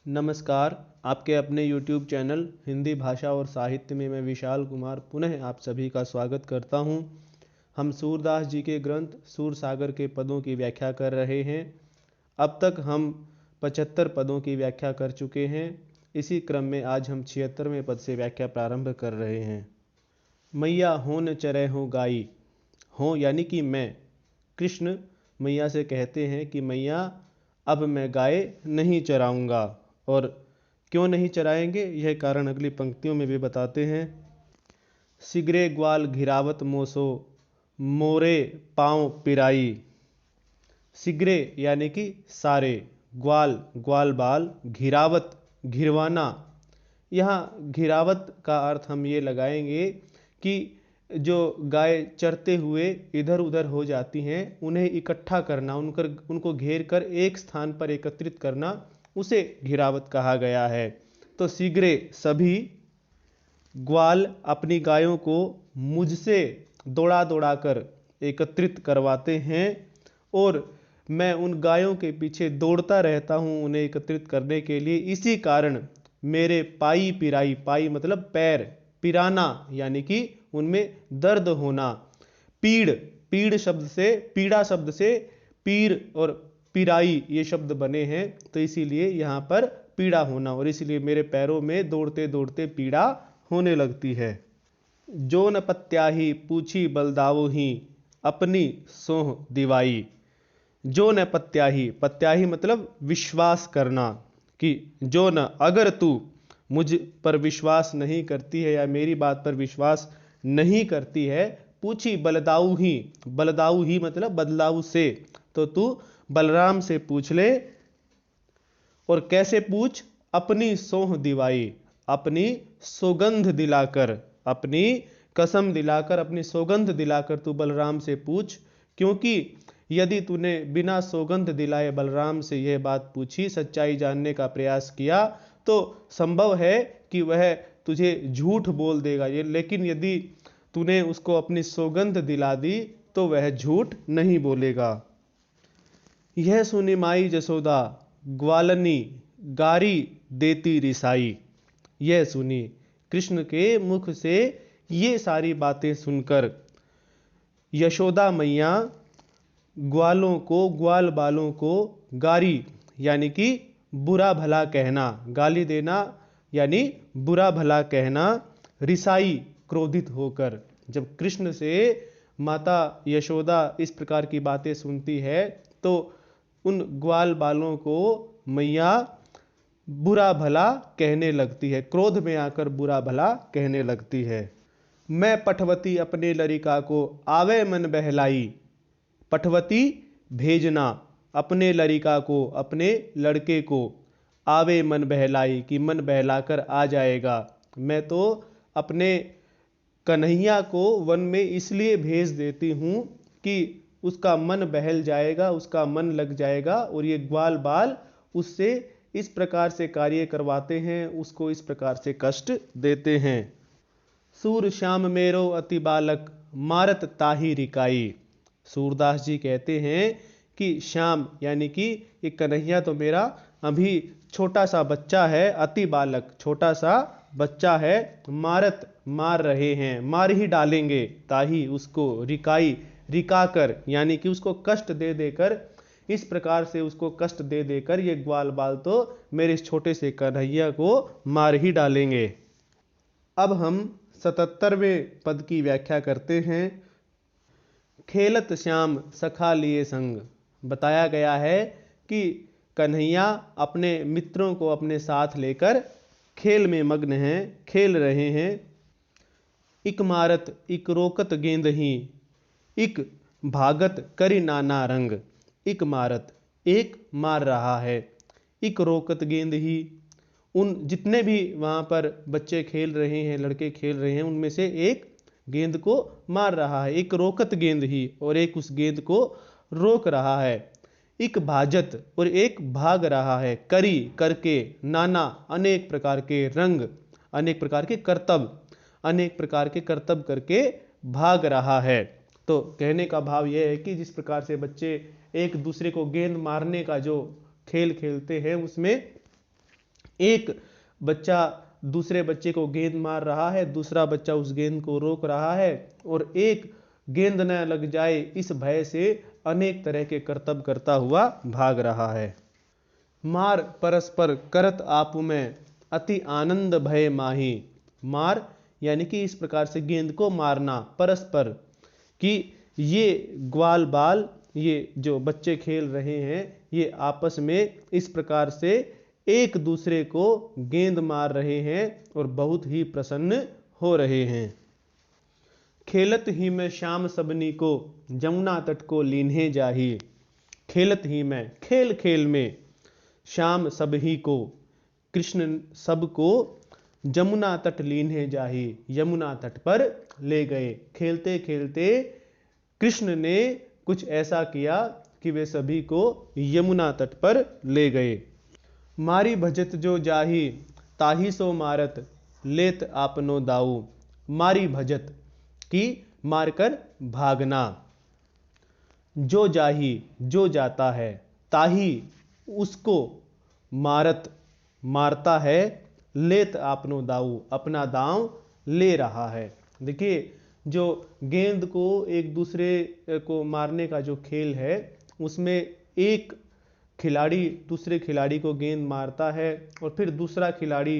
नमस्कार। आपके अपने YouTube चैनल हिंदी भाषा और साहित्य में मैं विशाल कुमार पुनः आप सभी का स्वागत करता हूं। हम सूरदास जी के ग्रंथ सूरसागर के पदों की व्याख्या कर रहे हैं। अब तक हम 75 पदों की व्याख्या कर चुके हैं। इसी क्रम में आज हम 76वें पद से व्याख्या प्रारंभ कर रहे हैं। मैया हो न चरै हो गाई। हो यानी कि मैं। कृष्ण मैया से कहते हैं कि मैया अब मैं गाय नहीं चराऊंगा। और क्यों नहीं चराएंगे यह कारण अगली पंक्तियों में भी बताते हैं। सिगरे ग्वाल घिरावत मोसो मोरे पाँव पिराई। सिगरे यानी कि सारे, ग्वाल ग्वाल बाल, घिरावत घिरवाना। यहाँ घिरावत का अर्थ हम ये लगाएंगे कि जो गाय चरते हुए इधर उधर हो जाती हैं उन्हें इकट्ठा करना, उनको घेर कर एक स्थान पर एकत्रित करना, उसे घिरावत कहा गया है। तो शीघ्र सभी ग्वाल अपनी गायों को मुझसे दौड़ा दौड़ा कर एकत्रित करवाते हैं और मैं उन गायों के पीछे दौड़ता रहता हूं उन्हें एकत्रित करने के लिए। इसी कारण मेरे पाई पिराई, पाई मतलब पैर, पिराना यानी कि उनमें दर्द होना। पीड़, पीड़ शब्द से, पीड़ा शब्द से पीर और पिराई ये शब्द बने हैं, तो इसीलिए यहाँ पर पीड़ा होना, और इसीलिए मेरे पैरों में दौड़ते दौड़ते पीड़ा होने लगती है। जो न पत्याही पूछी बलदाऊ ही अपनी सोह दिवाई। जो न पत्याही, पत्याही मतलब विश्वास करना, कि जो न अगर तू मुझ पर विश्वास नहीं करती है या मेरी बात पर विश्वास नहीं करती है, पूछी बलदाऊ ही, बलदाऊ ही मतलब बदलाऊ से, तो तू बलराम से पूछ ले। और कैसे पूछ? अपनी सोह दिवाई, अपनी सौगंध दिलाकर, अपनी कसम दिलाकर, अपनी सौगंध दिलाकर तू बलराम से पूछ। क्योंकि यदि तूने बिना सौगंध दिलाए बलराम से यह बात पूछी, सच्चाई जानने का प्रयास किया, तो संभव है कि वह तुझे झूठ बोल देगा। ये लेकिन यदि तूने उसको अपनी सौगंध दिला दी तो वह झूठ नहीं बोलेगा। यह सुनी माई जसोदा ग्वालनी गारी देती रिसाई। यह सुनी, कृष्ण के मुख से ये सारी बातें सुनकर यशोदा मैया ग्वालों को, ग्वाल बालों को गारी यानी कि बुरा भला कहना, गाली देना यानी बुरा भला कहना, रिसाई क्रोधित होकर। जब कृष्ण से माता यशोदा इस प्रकार की बातें सुनती है तो उन ग्वाल बालों को मैया बुरा भला कहने लगती है, क्रोध में आकर बुरा भला कहने लगती है। मैं पठवती अपने लरिका को आवे मन बहलाई। पठवती भेजना, अपने लरिका को, अपने लड़के को, आवे मन बहलाई कि मन बहलाकर आ जाएगा। मैं तो अपने कन्हैया को वन में इसलिए भेज देती हूँ कि उसका मन बहल जाएगा, उसका मन लग जाएगा, और ये ग्वाल बाल उससे इस प्रकार से कार्य करवाते हैं, उसको इस प्रकार से कष्ट देते हैं। सूर श्याम मेरो अति बालक मारत ताही रिकाई। सूरदास जी कहते हैं कि श्याम यानी कि ये कन्हैया तो मेरा अभी छोटा सा बच्चा है, अति बालक छोटा सा बच्चा है, मारत मार रहे हैं, मार ही डालेंगे, ताही उसको, रिकाई रिका कर यानी कि उसको कष्ट दे देकर, इस प्रकार से उसको कष्ट दे देकर ये ग्वाल बाल तो मेरे इस छोटे से कन्हैया को मार ही डालेंगे। अब हम 77वें पद की व्याख्या करते हैं। खेलत श्याम सखा लिए संग। बताया गया है कि कन्हैया अपने मित्रों को अपने साथ लेकर खेल में मग्न हैं, खेल रहे हैं। इक मारत इक रोकत गेंद ही इक भागत करी नाना रंग। इक मारत, एक मार रहा है, इक रोकत गेंद ही, उन जितने भी वहाँ पर बच्चे खेल रहे हैं, लड़के खेल रहे हैं, उनमें से एक गेंद को मार रहा है, एक रोकत गेंद ही, और एक उस गेंद को रोक रहा है। एक भाजत, और एक भाग रहा है, करी करके, नाना अनेक प्रकार के, रंग अनेक प्रकार के करतब, अनेक प्रकार के करतब करके भाग रहा है। तो कहने का भाव यह है कि जिस प्रकार से बच्चे एक दूसरे को गेंद मारने का जो खेल खेलते हैं उसमें एक बच्चा दूसरे बच्चे को गेंद मार रहा है, दूसरा बच्चा उस गेंद को रोक रहा है और एक गेंद न लग जाए इस भय से अनेक तरह के करतब करता हुआ भाग रहा है। मार परस्पर करत आपु में अति आनंद भय माही। मार यानी कि इस प्रकार से गेंद को मारना परस्पर, कि ये ग्वाल बाल, ये जो बच्चे खेल रहे हैं, ये आपस में इस प्रकार से एक दूसरे को गेंद मार रहे हैं और बहुत ही प्रसन्न हो रहे हैं। खेलत ही में श्याम सबनी को जमुना तट को लीन्हे जाही। खेलत ही में, खेल खेल में, श्याम सब ही को, कृष्ण सब को जमुना तट लीन्हे जाही, यमुना तट पर ले गए। खेलते खेलते कृष्ण ने कुछ ऐसा किया कि वे सभी को यमुना तट पर ले गए। मारी भजत जो जाही ताही सो मारत लेत आपनो दाऊ। मारी भजत की मारकर भागना, जो जाही जो जाता है, ताही उसको, मारत मारता है, लेत आपनो दाऊ अपना दांव ले रहा है। देखिए, जो गेंद को एक दूसरे को मारने का जो खेल है, उसमें एक खिलाड़ी दूसरे खिलाड़ी को गेंद मारता है और फिर दूसरा खिलाड़ी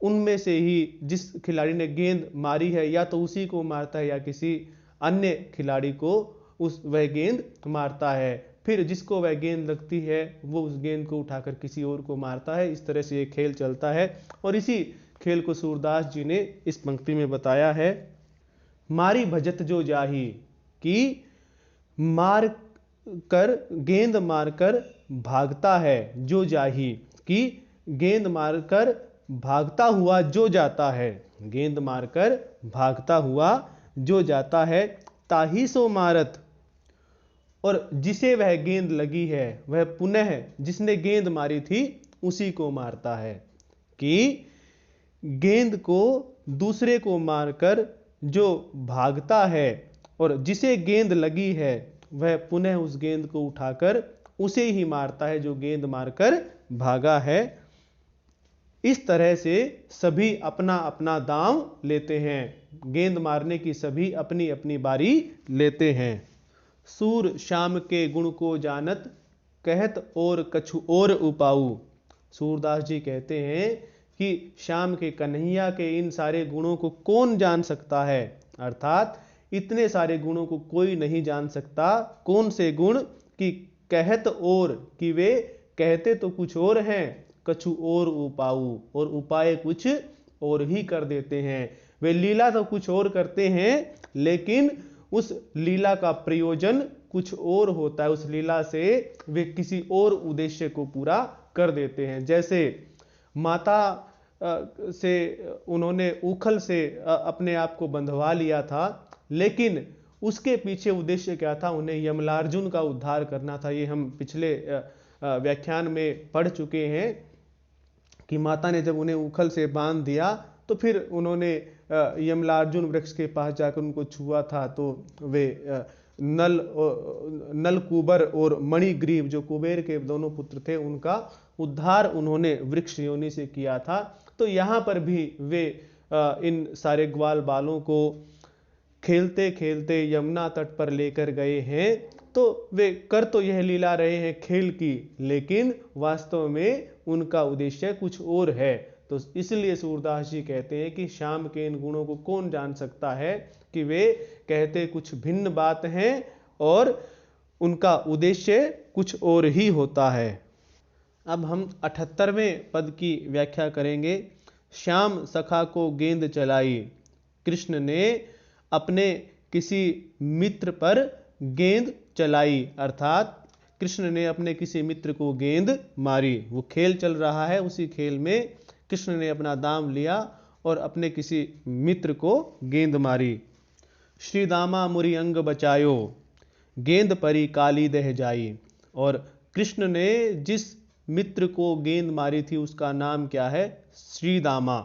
उनमें से ही जिस खिलाड़ी ने गेंद मारी है या तो उसी को मारता है या किसी अन्य खिलाड़ी को वह गेंद मारता है। फिर जिसको वह गेंद लगती है वो उस गेंद को उठाकर किसी और को मारता है। इस तरह से ये खेल चलता है और इसी खेल को सूरदास जी ने इस पंक्ति में बताया है। मारी भजत जो जाही, कि मार कर, गेंद मारकर भागता है, जो जाही कि गेंद मारकर भागता हुआ जो जाता है, गेंद मारकर भागता हुआ जो जाता है, ताही सो मारत, और जिसे वह गेंद लगी है वह पुनः जिसने गेंद मारी थी उसी को मारता है। कि गेंद को दूसरे को मारकर जो भागता है और जिसे गेंद लगी है वह पुनः उस गेंद को उठाकर उसे ही मारता है जो गेंद मारकर भागा है। इस तरह से सभी अपना अपना दांव लेते हैं। गेंद मारने की सभी अपनी अपनी बारी लेते हैं। सूर श्याम के गुण को जानत कहत और कछु और उपाऊ। सूरदास जी कहते हैं कि श्याम के, कन्हैया के इन सारे गुणों को कौन जान सकता है, अर्थात इतने सारे गुणों को कोई नहीं जान सकता। कौन से गुण? कि कहत और, कि वे कहते तो कुछ और हैं, कछु और उपाऊ, और उपाय कुछ और ही कर देते हैं। वे लीला तो कुछ और करते हैं लेकिन उस लीला का प्रयोजन कुछ और होता है। उस लीला से वे किसी और उद्देश्य को पूरा कर देते हैं। जैसे माता से उन्होंने उखल से अपने आप को बंधवा लिया था, लेकिन उसके पीछे उद्देश्य क्या था? उन्हें यमलार्जुन का उद्धार करना था। ये हम पिछले व्याख्यान में पढ़ चुके हैं कि माता ने जब उन्हें उखल से बांध दिया तो फिर उन्होंने यमलार्जुन वृक्ष के पास जाकर उनको छुआ था, तो वे नल कुबर और मणिग्रीव, जो कुबेर के दोनों पुत्र थे, उनका उद्धार उन्होंने वृक्ष योनि से किया था। तो यहाँ पर भी वे इन सारे ग्वाल बालों को खेलते खेलते यमुना तट पर लेकर गए हैं। तो वे कर तो यह लीला रहे हैं खेल की, लेकिन वास्तव में उनका उद्देश्य कुछ और है। तो इसलिए सूरदास जी कहते हैं कि श्याम के इन गुणों को कौन जान सकता है, कि वे कहते कुछ भिन्न बात हैं और उनका उद्देश्य कुछ और ही होता है। अब हम 78वें पद की व्याख्या करेंगे। श्याम सखा को गेंद चलाई। कृष्ण ने अपने किसी मित्र पर गेंद चलाई, अर्थात कृष्ण ने अपने किसी मित्र को गेंद मारी। वो खेल चल रहा है, उसी खेल में कृष्ण ने अपना दाम लिया और अपने किसी मित्र को गेंद मारी। श्री दामा मुरी अंग बचायो, गेंद परी काली दह जाई। और कृष्ण ने जिस मित्र को गेंद मारी थी उसका नाम क्या है? श्रीदामा।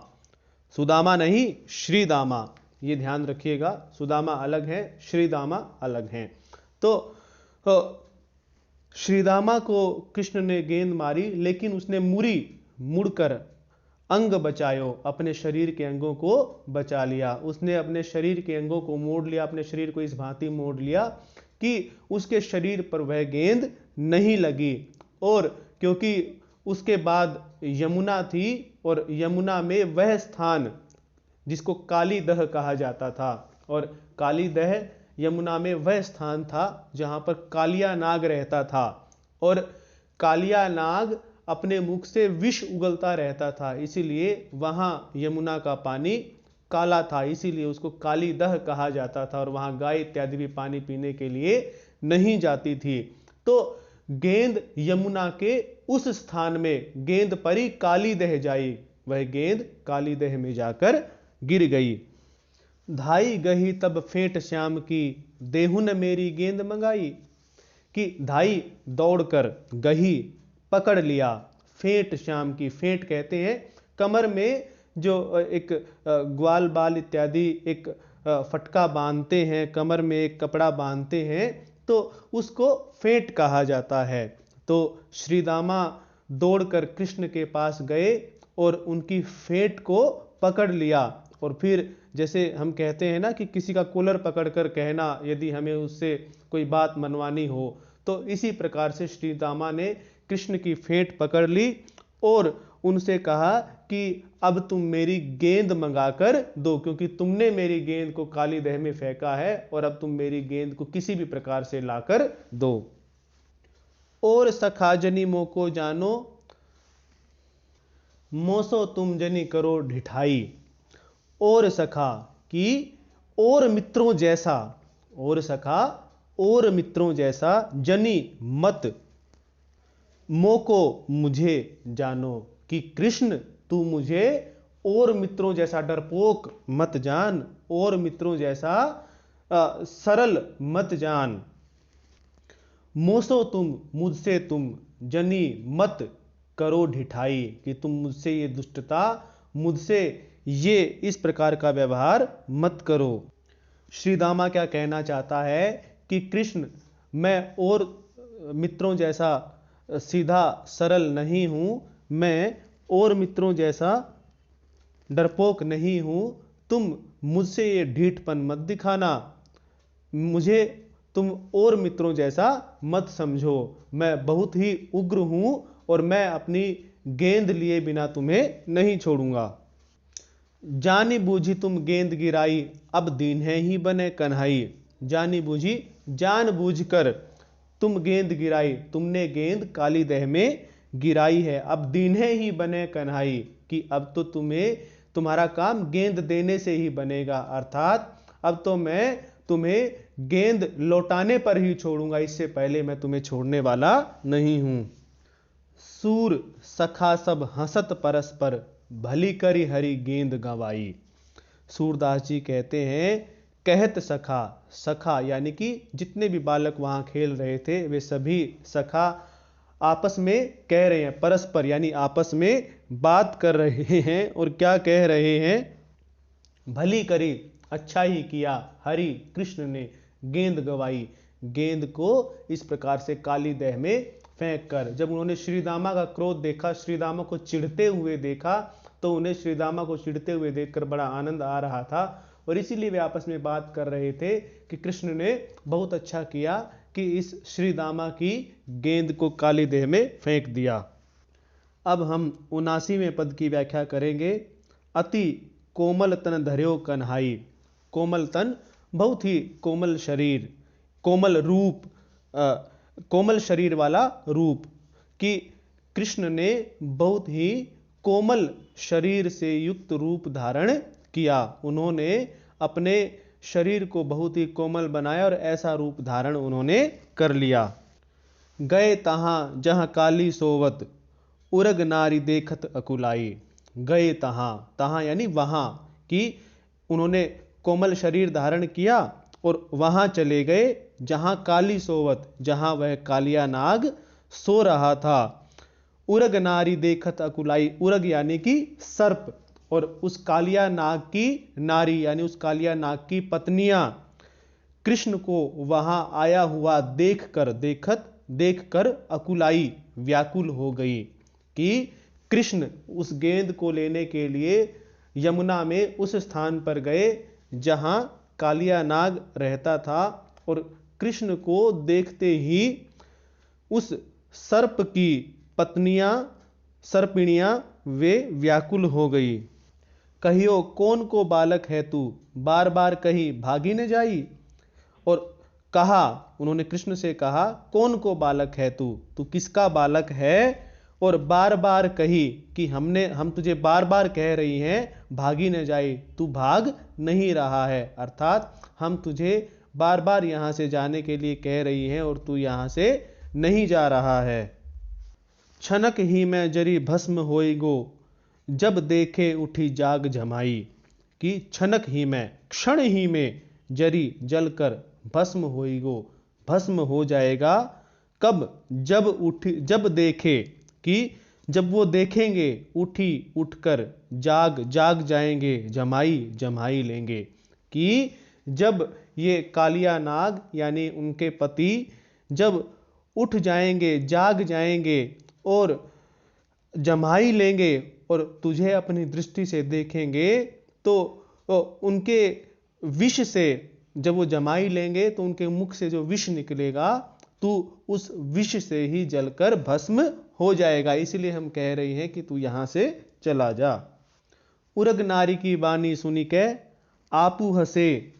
सुदामा नहीं, श्रीदामा, ये ध्यान रखिएगा। सुदामा अलग है, श्रीदामा अलग हैं। तो श्रीदामा को कृष्ण ने गेंद मारी, लेकिन उसने मुरी, मुड़कर अंग बचायो, अपने शरीर के अंगों को बचा लिया। उसने अपने शरीर के अंगों को मोड़ लिया, अपने शरीर को इस भांति मोड़ लिया कि उसके शरीर पर वह गेंद नहीं लगी। और क्योंकि उसके बाद यमुना थी और यमुना में वह स्थान जिसको कालीदह कहा जाता था, और कालीदह यमुना में वह स्थान था जहां पर कालिया नाग रहता था, और कालिया नाग अपने मुख से विष उगलता रहता था, इसीलिए वहां यमुना का पानी काला था, इसीलिए उसको कालीदह कहा जाता था, और वहां गाय इत्यादि भी पानी पीने के लिए नहीं जाती थी। तो गेंद यमुना के उस स्थान में गेंद परी कालीदह जाई, वह गेंद कालीदह में जाकर गिर गई। धाई गही तब फेंट श्याम की, देहुन मेरी गेंद मंगाई। कि धाई दौड़कर, गही पकड़ लिया, फेंट श्याम की, फेंट कहते हैं कमर में जो एक ग्वाल बाल इत्यादि एक फटका बांधते हैं, कमर में एक कपड़ा बांधते हैं, तो उसको फेंट कहा जाता है। तो श्री दामा दौड़कर कृष्ण के पास गए और उनकी फेंट को पकड़ लिया, और फिर जैसे हम कहते हैं ना कि किसी का कॉलर पकड़कर कहना यदि हमें उससे कोई बात मनवानी हो, तो इसी प्रकार से श्री दामा ने कृष्ण की फेंट पकड़ ली और उनसे कहा कि अब तुम मेरी गेंद मंगाकर दो, क्योंकि तुमने मेरी गेंद को कालीदह में फेंका है और अब तुम मेरी गेंद को किसी भी प्रकार से लाकर दो। और सखा जनी मोको जानो, मोसो तुम जनी करो ढिठाई। और सखा कि और मित्रों जैसा, और सखा और मित्रों जैसा, जनी मत, मोको मुझे जानो, कि कृष्ण तू मुझे और मित्रों जैसा डरपोक मत जान, और मित्रों जैसा सरल मत जान। मोसो तुम, मुझसे तुम, जनी मत करो ढिठाई, कि तुम मुझसे ये दुष्टता, मुझसे ये इस प्रकार का व्यवहार मत करो। श्री दामा क्या कहना चाहता है कि कृष्ण मैं और मित्रों जैसा सीधा सरल नहीं हूं, मैं और मित्रों जैसा डरपोक नहीं हूं, तुम मुझसे ये ढीठपन मत दिखाना, मुझे तुम और मित्रों जैसा मत समझो, मैं बहुत ही उग्र हूं और मैं अपनी गेंद लिए बिना तुम्हें नहीं छोड़ूंगा। जानी बूझी तुम गेंद गिराई, अब दीन है ही बने कन्हई। जानी बूझी, जान बूझकर तुम गेंद गिराई, तुमने गेंद कालीदह में गिराई है, अब दीन्हे ही बने कन्हई, कि अब तो तुम्हारा काम गेंद देने से ही बनेगा, अर्थात अब तो मैं तुम्हें गेंद लौटाने पर ही छोड़ूंगा, इससे पहले मैं तुम्हें छोड़ने वाला नहीं हूं। सूर सखा सब हंसत परस्पर, भली करी हरी गेंद गंवाई। सूरदास जी कहते हैं कहत सखा, सखा यानी कि जितने भी बालक वहां खेल रहे थे वे सभी सखा आपस में कह रहे हैं, परस्पर यानी आपस में बात कर रहे हैं, और क्या कह रहे हैं, भली करी अच्छा ही किया, हरि कृष्ण ने गेंद गवाई, गेंद को इस प्रकार से कालीदह में फेंक कर। जब उन्होंने श्रीदामा का क्रोध देखा, श्रीदामा को चिढ़ते हुए देखा, तो उन्हें श्रीदामा को चिढ़ते हुए देखकर बड़ा आनंद आ रहा था, और इसीलिए वे आपस में बात कर रहे थे कि कृष्ण ने बहुत अच्छा किया कि इस श्रीदामा की गेंद को कालीदह में फेंक दिया। अब हम 79वें पद की व्याख्या करेंगे। अति कोमल तन धर्यो कन्हाई। कोमल तन बहुत ही कोमल शरीर, कोमल रूप, कोमल शरीर वाला रूप, कि कृष्ण ने बहुत ही कोमल शरीर से युक्त रूप धारण किया। उन्होंने अपने शरीर को बहुत ही कोमल बनाया और ऐसा रूप धारण उन्होंने कर लिया। गए तहां जहां काली सोवत, उरग नारी देखत अकुलाई। गए तहां, तहां यानी वहां, कि उन्होंने कोमल शरीर धारण किया और वहां चले गए जहां काली सोवत, जहां वह कालिया नाग सो रहा था। उरग नारी देखत अकुलाई, उरग यानी कि सर्प, और उस कालिया नाग की नारी यानी उस कालिया नाग की पत्नियां कृष्ण को वहां आया हुआ देखकर अकुलाई व्याकुल हो गई, कि कृष्ण उस गेंद को लेने के लिए यमुना में उस स्थान पर गए जहां कालिया नाग रहता था, और कृष्ण को देखते ही उस सर्प की पत्नियां, सर्पिणियां, वे व्याकुल हो गई। कहियो कौन को बालक है तू, बार बार कही भागी न जाई। और कहा, उन्होंने कृष्ण से कहा, कौन को बालक है तू, तू किसका बालक है। और बार बार कही कि हम तुझे बार बार कह रही हैं भागी न जाई, तू भाग नहीं रहा है, अर्थात हम तुझे बार बार यहां से जाने के लिए कह रही हैं और तू यहां से नहीं जा रहा है। छनक ही में जरी भस्म होई गो, जब देखे उठी जाग जमाई। कि छनक ही में, क्षण ही में, जरी जलकर भस्म होई गो, भस्म हो जाएगा। कब, जब देखे, कि जब वो देखेंगे, उठी उठकर, जाग जाएंगे, जमाई लेंगे। कि जब ये कालिया नाग यानी उनके पति जब उठ जाएंगे, जाग जाएंगे और जमाई लेंगे और तुझे अपनी दृष्टि से देखेंगे, तो उनके विष से, जब वो जमाई लेंगे तो उनके मुख से जो विष निकलेगा, तू उस विष से ही जलकर भस्म हो जाएगा। इसलिए हम कह रहे हैं कि तू यहां से चला जा। उरग नारी की वाणी सुनी के, आपू हसे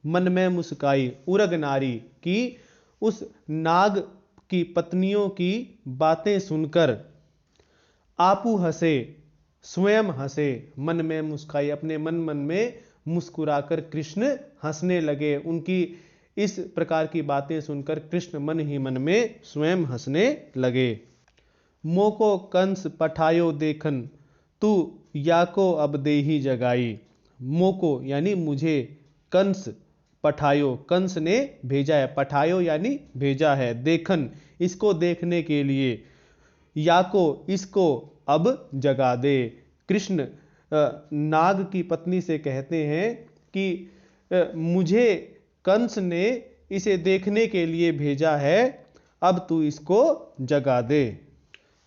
मन में मुस्काई। उरग नारी की उस नाग की पत्नियों की बातें सुनकर, आपू हसे, स्वयं हंसे, मन में मुस्काई, अपने मन में मुस्कुराकर कृष्ण हंसने लगे। उनकी इस प्रकार की बातें सुनकर कृष्ण मन ही मन में स्वयं हंसने लगे। मोको कंस पठायो देखन, तू याको अब देही जगाई। मोको यानी मुझे, कंस पठायो, कंस ने भेजा है, पठायो यानी भेजा है, देखन इसको देखने के लिए, याको इसको अब जगा दे। कृष्ण नाग की पत्नी से कहते हैं कि मुझे कंस ने इसे देखने के लिए भेजा है, अब तू इसको जगा दे।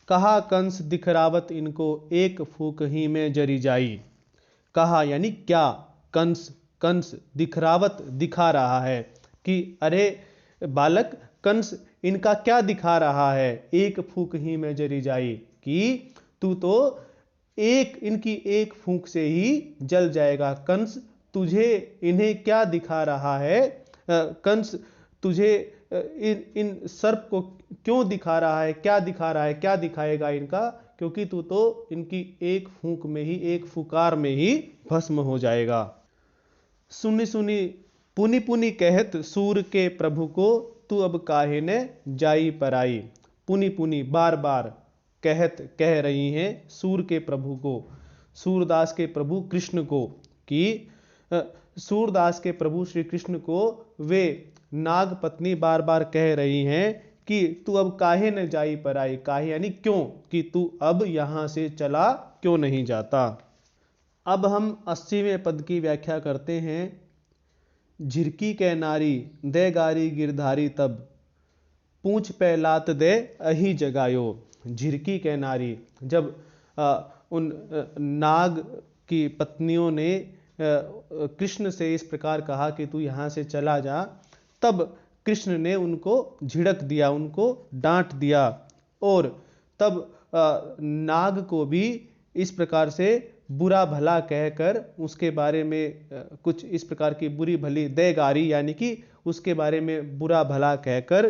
कहा कंस दिखरावत इनको, एक फूक ही में जरी जाई। कहा यानी क्या, कंस दिखरावत दिखा रहा है कि अरे बालक, कंस इनका क्या दिखा रहा है, एक फूक ही में जरी जाई, कि तू तो इनकी एक फूंक से ही जल जाएगा। कंस तुझे इन्हें क्या दिखा रहा है, कंस तुझे इन सर्प को क्यों दिखा रहा है, क्या दिखा रहा है, क्या दिखाएगा इनका, क्योंकि तू तो इनकी एक फूंक में ही, एक फुकार में ही भस्म हो जाएगा। सुनी सुनी पुनि पुनि कहत सूर के प्रभु को, तू अब काहे ने जाई पराई। पुनि पुनि बार बार कहत कह रही हैं सूर के प्रभु को, सूरदास के प्रभु कृष्ण को, कि सूरदास के प्रभु श्री कृष्ण को वे नाग पत्नी बार बार कह रही हैं कि तू अब काहे न जाई पराई। काहे यानी क्यों, कि तू अब यहां से चला क्यों नहीं जाता। अब हम 80वें पद की व्याख्या करते हैं। झिरकी के नारी दे गारी गिरधारी तब, पूंछ पे लात दे अही जगायो। झिरकी के नारी, जब उन नाग की पत्नियों ने कृष्ण से इस प्रकार कहा कि तू यहाँ से चला जा, तब कृष्ण ने उनको झिड़क दिया, उनको डांट दिया, और तब नाग को भी इस प्रकार से बुरा भला कहकर उसके बारे में कुछ इस प्रकार की बुरी भली देगारी यानी कि उसके बारे में बुरा भला कहकर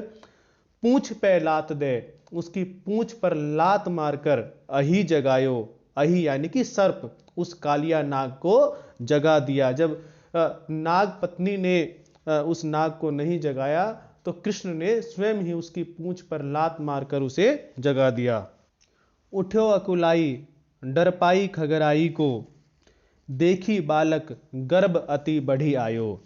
पूंछ पे लात दे, उसकी पूंछ पर लात मारकर अही जगायो। अही यानी कि सर्प, उस कालिया नाग को जगा दिया। जब नाग पत्नी ने उस नाग को नहीं जगाया तो कृष्ण ने स्वयं ही उसकी पूंछ पर लात मारकर उसे जगा दिया। उठ्यो अकुलाई डर पाई खगराई को, देखी बालक गर्भ अति बढ़ी आयो।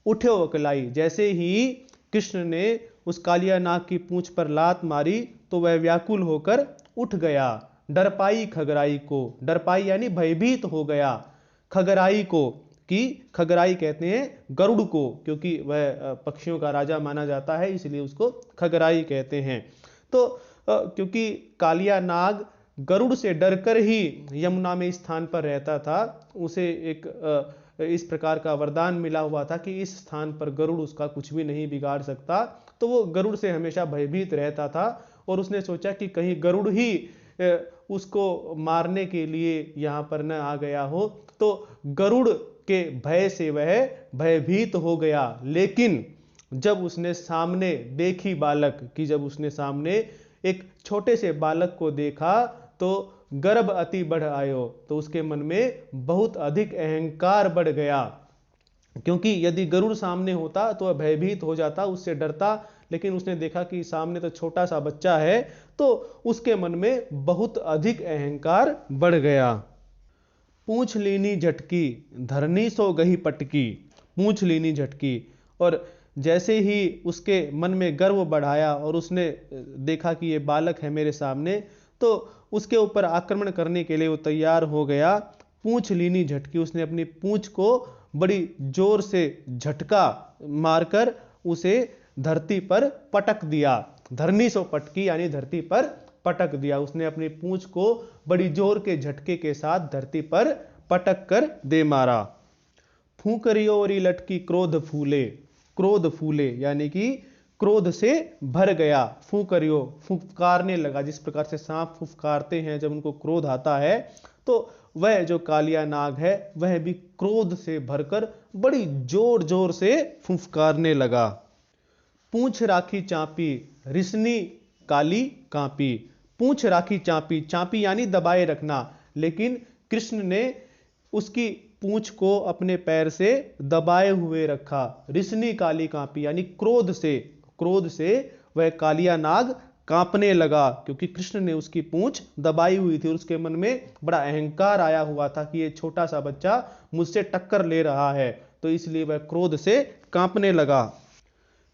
उठ्यो अकुलाई, जैसे ही कृष्ण ने उस कालिया नाग की पूंछ पर लात मारी तो वह व्याकुल होकर उठ गया। डर पाई खगराई को, डर पाई यानी भयभीत हो गया, खगराई को, कि खगराई कहते हैं गरुड़ को, क्योंकि वह पक्षियों का राजा माना जाता है, इसलिए उसको खगराई कहते हैं। तो क्योंकि कालिया नाग गरुड़ से डरकर ही यमुना में इस स्थान पर रहता था। उसे एक इस प्रकार का वरदान मिला हुआ था कि इस स्थान पर गरुड़ उसका कुछ भी नहीं बिगाड़ सकता। तो वो गरुड़ से हमेशा भयभीत रहता था और उसने सोचा कि कहीं गरुड़ ही उसको मारने के लिए यहाँ पर न आ गया हो। तो गरुड़ के भय से वह भयभीत हो गया। लेकिन जब उसने सामने देखी बालक कि जब उसने सामने एक छोटे से बालक को देखा तो गर्व अति बढ़ आयो, तो उसके मन में बहुत अधिक अहंकार बढ़ गया। क्योंकि यदि गरुड़ सामने होता तो वह भयभीत हो जाता, उससे डरता, लेकिन उसने देखा कि सामने तो छोटा सा बच्चा है, तो उसके मन में बहुत अधिक अहंकार बढ़ गया। पूंछ लीनी झटकी धरनी सो गही पटकी, पूंछ लीनी झटकी। और जैसे ही उसके मन में गर्व बढ़ाया और उसने देखा कि ये बालक है मेरे सामने, तो उसके ऊपर आक्रमण करने के लिए वो तैयार हो गया। पूंछ लीनी झटकी, उसने अपनी पूंछ को बड़ी जोर से झटका मारकर उसे धरती पर पटक दिया। धरनी सो पटकी यानी धरती पर पटक दिया। उसने अपनी पूंछ को बड़ी जोर के झटके के साथ धरती पर पटक कर दे मारा। फूंकरियो और लटकी क्रोध फूले, क्रोध फूले यानी कि क्रोध से भर गया। फूंकरियो, फुफकारने लगा, जिस प्रकार से सांप फुफकारते हैं जब उनको क्रोध आता है, तो वह जो कालिया नाग है वह भी क्रोध से भरकर बड़ी जोर जोर से फुफकारने लगा। पूंछ राखी चापी रिसनी काली कांपी, पूंछ राखी चापी, चापी यानी दबाए रखना, लेकिन कृष्ण ने उसकी पूंछ को अपने पैर से दबाए हुए रखा। रिसनी काली कांपी यानी क्रोध से वह कालिया नाग कांपने लगा, क्योंकि कृष्ण ने उसकी पूंछ दबाई हुई थी और उसके मन में बड़ा अहंकार आया हुआ था कि ये छोटा सा बच्चा मुझसे टक्कर ले रहा है, तो इसलिए वह क्रोध से कांपने लगा।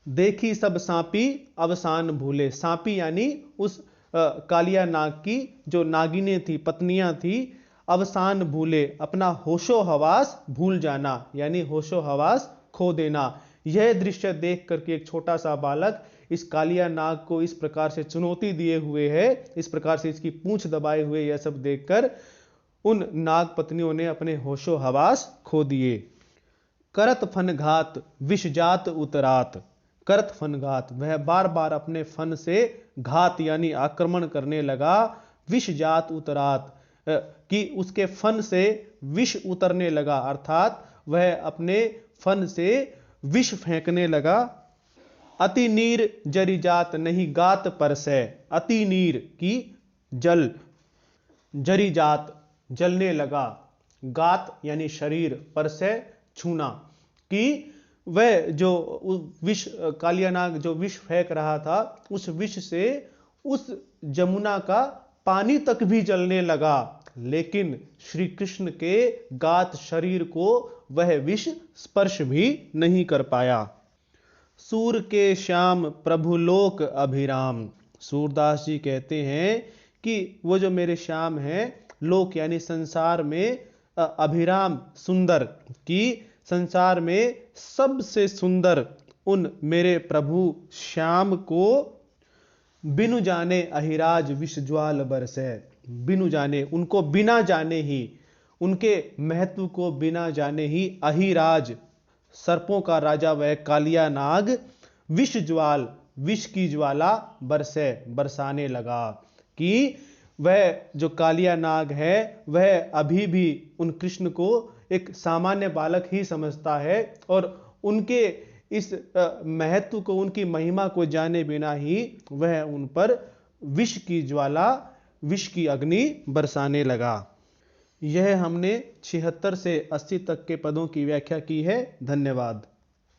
देखी सब सांपी अवसान भूले, सांपी यानी उस कालिया नाग की जो नागिनें थी, पत्नियां थी, अवसान भूले अपना होशो हवास भूल जाना यानी होशो हवास खो देना। यह दृश्य देख करके एक छोटा सा बालक इस कालिया नाग को इस प्रकार से चुनौती दिए हुए है, इस प्रकार से इसकी पूंछ दबाए हुए, यह सब देखकर उन नाग पत्नियों ने अपने होशो हवास खो दिए। करत फन घात विषजात उतरात, करत फन घात, वह बार बार अपने फन से घात यानी आक्रमण करने लगा। विषजात उतरात कि उसके फन से विष उतरने लगा, अर्थात वह अपने फन से विष फेंकने लगा। अति नीर जरी जात नहीं गात परसै, अति नीर की जल, जरी जात जलने लगा, गात यानी शरीर, परसै छूना, कि वह जो विष कालिया नाग जो विष फेंक रहा था उस विष से उस जमुना का पानी तक भी जलने लगा, लेकिन श्री कृष्ण के गात शरीर को वह विष स्पर्श भी नहीं कर पाया। सूर के श्याम प्रभु लोक अभिराम, सूरदास जी कहते हैं कि वो जो मेरे श्याम हैं, लोक यानी संसार में अभिराम सुंदर, कि संसार में सबसे सुंदर उन मेरे प्रभु श्याम को बिनु जाने अहिराज विष ज्वाल बरसै, बिनु जाने, उनको बिना जाने ही, उनके महत्व को बिना जाने ही अहिराज सर्पों का राजा वह कालिया नाग विष ज्वाल, विष की ज्वाला बरसे, बरसाने लगा, कि वह जो कालिया नाग है वह अभी भी उन कृष्ण को एक सामान्य बालक ही समझता है और उनके इस महत्व को, उनकी महिमा को जाने बिना ही वह उन पर विष की ज्वाला, विष की अग्नि बरसाने लगा। यह हमने 76 से 80 तक के पदों की व्याख्या की है। धन्यवाद।